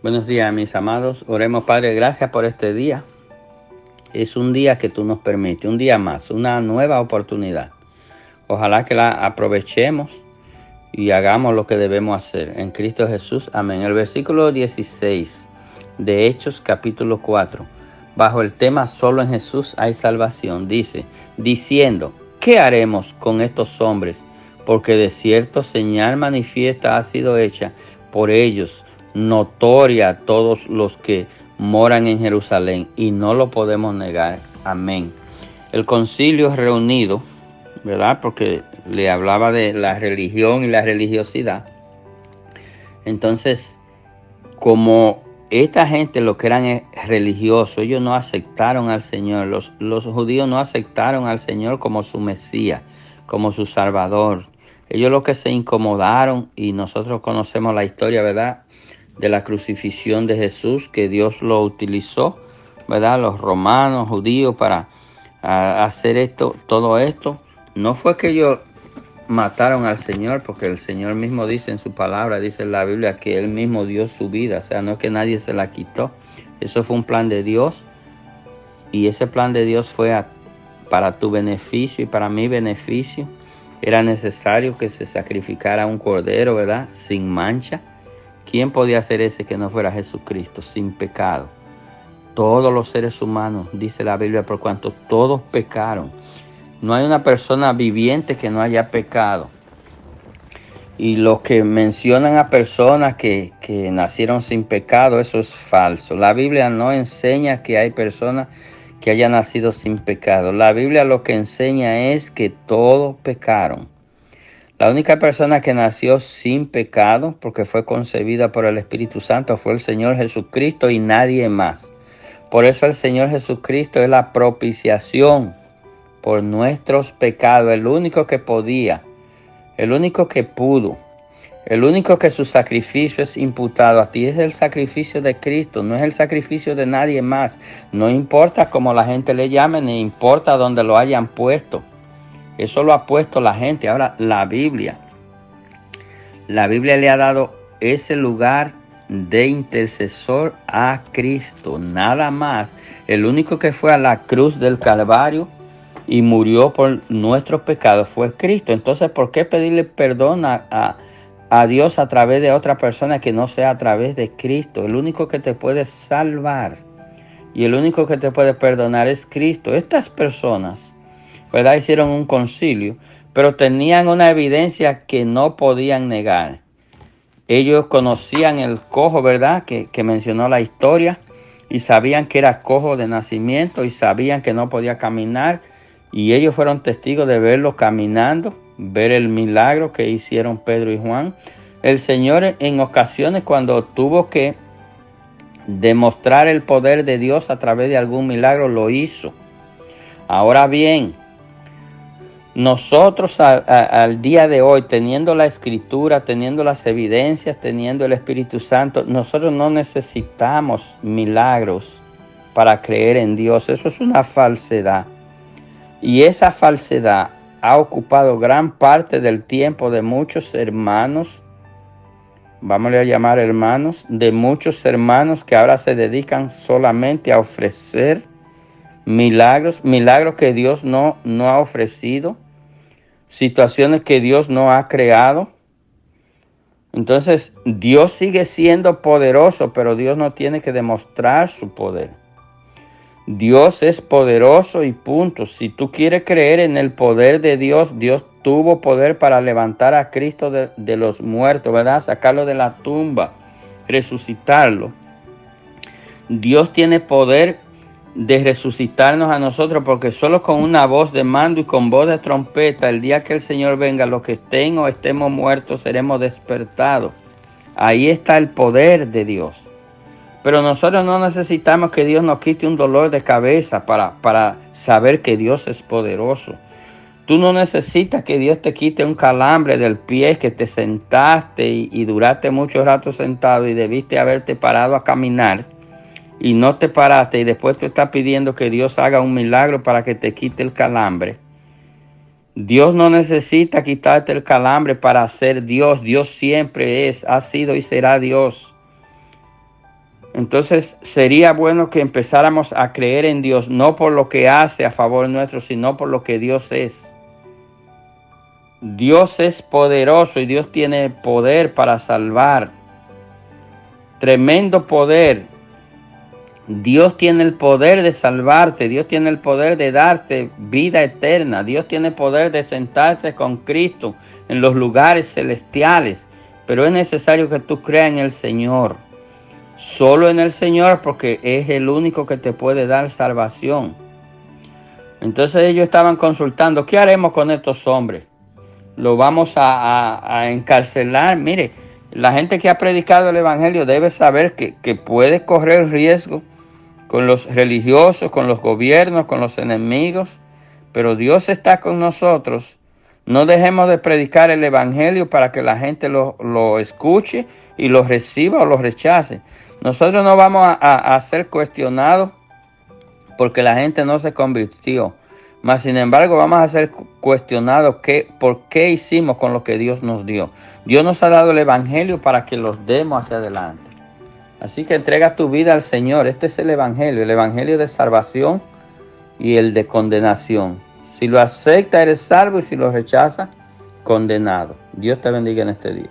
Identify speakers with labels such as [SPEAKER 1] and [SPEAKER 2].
[SPEAKER 1] Buenos días, mis amados. Oremos, Padre, gracias por este día. Es un día que tú nos permites, un día más, una nueva oportunidad. Ojalá que la aprovechemos y hagamos lo que debemos hacer. En Cristo Jesús, amén. El versículo 16 de Hechos, capítulo 4, bajo el tema Solo en Jesús hay salvación, dice, diciendo, ¿qué haremos con estos hombres? Porque de cierto señal manifiesta ha sido hecha por ellos, notoria a todos los que moran en Jerusalén, y no lo podemos negar. Amén. El concilio reunido, ¿verdad? Porque le hablaba de la religión y la religiosidad. Entonces, como esta gente, lo que eran religiosos, ellos no aceptaron al Señor. Los judíos no aceptaron al Señor como su Mesías, como su Salvador. Ellos lo que se incomodaron, y nosotros conocemos la historia, ¿verdad?, de la crucifixión de Jesús, que Dios lo utilizó, ¿verdad?, los romanos, judíos, para hacer todo esto. No fue que ellos mataron al Señor, porque el Señor mismo dice en su palabra, dice en la Biblia, que Él mismo dio su vida, o sea, no es que nadie se la quitó. Eso fue un plan de Dios, y ese plan de Dios fue para tu beneficio y para mi beneficio. Era necesario que se sacrificara un cordero, ¿verdad?, sin mancha. ¿Quién podía hacer ese que no fuera Jesucristo, sin pecado? Todos los seres humanos, dice la Biblia, por cuanto todos pecaron. No hay una persona viviente que no haya pecado. Y los que mencionan a personas que nacieron sin pecado, eso es falso. La Biblia no enseña que hay personas que hayan nacido sin pecado. La Biblia lo que enseña es que todos pecaron. La única persona que nació sin pecado, porque fue concebida por el Espíritu Santo, fue el Señor Jesucristo y nadie más. Por eso el Señor Jesucristo es la propiciación por nuestros pecados, el único que podía, el único que pudo, el único que su sacrificio es imputado a ti. Es el sacrificio de Cristo, no es el sacrificio de nadie más. No importa cómo la gente le llame, ni importa dónde lo hayan puesto. Eso lo ha puesto la gente. Ahora, la Biblia le ha dado ese lugar de intercesor a Cristo, nada más. El único que fue a la cruz del Calvario y murió por nuestros pecados fue Cristo. Entonces, ¿por qué pedirle perdón a Dios a través de otra persona que no sea a través de Cristo? El único que te puede salvar y el único que te puede perdonar es Cristo. Estas personas, ¿verdad?, hicieron un concilio, pero tenían una evidencia que no podían negar. Ellos conocían el cojo, ¿verdad?, que mencionó la historia, y sabían que era cojo de nacimiento, y sabían que no podía caminar, y ellos fueron testigos de verlo caminando, ver el milagro que hicieron Pedro y Juan. El Señor, en ocasiones, cuando tuvo que demostrar el poder de Dios a través de algún milagro, lo hizo. Ahora bien, nosotros al día de hoy, teniendo la Escritura, teniendo las evidencias, teniendo el Espíritu Santo, nosotros no necesitamos milagros para creer en Dios. Eso es una falsedad. Y esa falsedad ha ocupado gran parte del tiempo de muchos hermanos, vamos a llamar hermanos, de muchos hermanos que ahora se dedican solamente a ofrecer milagros que Dios no ha ofrecido, situaciones que Dios no ha creado. Entonces, Dios sigue siendo poderoso, pero Dios no tiene que demostrar su poder. Dios es poderoso y punto. Si tú quieres creer en el poder de Dios, Dios tuvo poder para levantar a Cristo de los muertos, ¿verdad? Sacarlo de la tumba, resucitarlo. Dios tiene poder de resucitarnos a nosotros, porque solo con una voz de mando y con voz de trompeta, el día que el Señor venga, los que estén o estemos muertos seremos despertados. Ahí está el poder de Dios. Pero nosotros no necesitamos que Dios nos quite un dolor de cabeza para saber que Dios es poderoso. Tú no necesitas que Dios te quite un calambre del pie, que te sentaste y duraste mucho rato sentado y debiste haberte parado a caminar y no te paraste, y después tú estás pidiendo que Dios haga un milagro para que te quite el calambre. Dios no necesita quitarte el calambre para ser Dios. Dios siempre es, ha sido y será Dios. Entonces sería bueno que empezáramos a creer en Dios, no por lo que hace a favor nuestro, sino por lo que Dios es. Dios es poderoso y Dios tiene poder para salvar. Tremendo poder. Dios tiene el poder de salvarte. Dios tiene el poder de darte vida eterna. Dios tiene el poder de sentarte con Cristo en los lugares celestiales. Pero es necesario que tú creas en el Señor. Solo en el Señor, porque es el único que te puede dar salvación. Entonces ellos estaban consultando, ¿qué haremos con estos hombres? ¿Lo vamos a encarcelar? Mire, la gente que ha predicado el Evangelio debe saber que puede correr riesgo con los religiosos, con los gobiernos, con los enemigos, pero Dios está con nosotros. No dejemos de predicar el Evangelio para que la gente lo escuche y lo reciba o lo rechace. Nosotros no vamos a ser cuestionados porque la gente no se convirtió. Mas, sin embargo, vamos a ser cuestionados por qué hicimos con lo que Dios nos dio. Dios nos ha dado el Evangelio para que los demos hacia adelante. Así que entrega tu vida al Señor. Este es el Evangelio de salvación y el de condenación. Si lo acepta, eres salvo, y si lo rechaza, condenado. Dios te bendiga en este día.